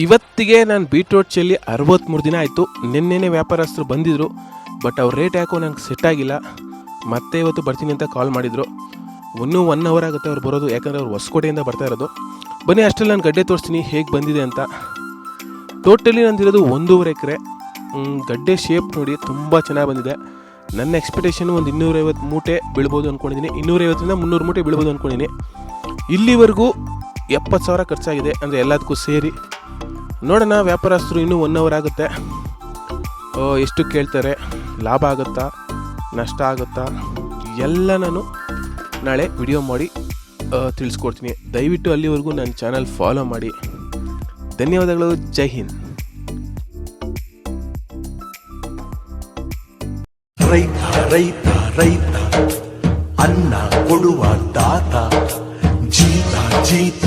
ಇವತ್ತಿಗೆ ನಾನು ಬೀಟ್ರೋಟ್ ಚೆಲ್ಲಿ 63 ದಿನ ಆಯಿತು. ನಿನ್ನೆನೇ ವ್ಯಾಪಾರಸ್ಥರು ಬಂದಿದ್ದರು, ಬಟ್ ಅವ್ರ ರೇಟ್ ಯಾಕೋ ನಂಗೆ ಸೆಟ್ ಆಗಿಲ್ಲ. ಮತ್ತೆ ಇವತ್ತು ಬರ್ತೀನಿ ಅಂತ ಕಾಲ್ ಮಾಡಿದರು. ಇನ್ನೂ 1 ಅವರ್ ಆಗುತ್ತೆ ಅವ್ರು ಬರೋದು, ಯಾಕಂದರೆ ಅವ್ರು ಹೊಸಕೋಟೆಯಿಂದ ಬರ್ತಾ ಇರೋದು. ಬನ್ನಿ ಅಷ್ಟರಲ್ಲಿ ನಾನು ಗಡ್ಡೆ ತೋರಿಸ್ತೀನಿ ಹೇಗೆ ಬಂದಿದೆ ಅಂತ. ಟೋಟಲಿ ನಂದಿರೋದು 1.5 ಎಕರೆ. ಗಡ್ಡೆ ಶೇಪ್ ನೋಡಿ ತುಂಬ ಚೆನ್ನಾಗಿ ಬಂದಿದೆ. ನನ್ನ ಎಕ್ಸ್ಪೆಕ್ಟೇಷನ್ ಒಂದು 250 ಮೂಟೆ ಬೀಳ್ಬೋದು ಅಂದ್ಕೊಂಡಿದ್ದೀನಿ. 250ರಿಂದ 300 ಮೂಟೆ ಬೀಳ್ಬೋದು ಅಂದ್ಕೊಂಡಿದ್ದೀನಿ. ಇಲ್ಲಿವರೆಗೂ 70,000 ಖರ್ಚಾಗಿದೆ, ಅಂದರೆ ಎಲ್ಲದಕ್ಕೂ ಸೇರಿ. ನೋಡೋಣ, ವ್ಯಾಪಾರಸ್ಥರು ಇನ್ನೂ 1 ಅವರ್ ಆಗುತ್ತೆ, ಎಷ್ಟು ಕೇಳ್ತಾರೆ, ಲಾಭ ಆಗುತ್ತಾ ನಷ್ಟ ಆಗುತ್ತಾ ಎಲ್ಲ ನಾನು ನಾಳೆ ವಿಡಿಯೋ ಮಾಡಿ ತಿಳಿಸ್ಕೊಡ್ತೀನಿ. ದಯವಿಟ್ಟು ಅಲ್ಲಿವರೆಗೂ ನನ್ನ ಚಾನಲ್ ಫಾಲೋ ಮಾಡಿ. ಧನ್ಯವಾದಗಳು. ಜೈ ಹಿಂದ್. ರೈತ ರೈತ ರೈತ ಅನ್ನ ಕೊಡುವ ದಾತ, ಜೀತ ಜೀತ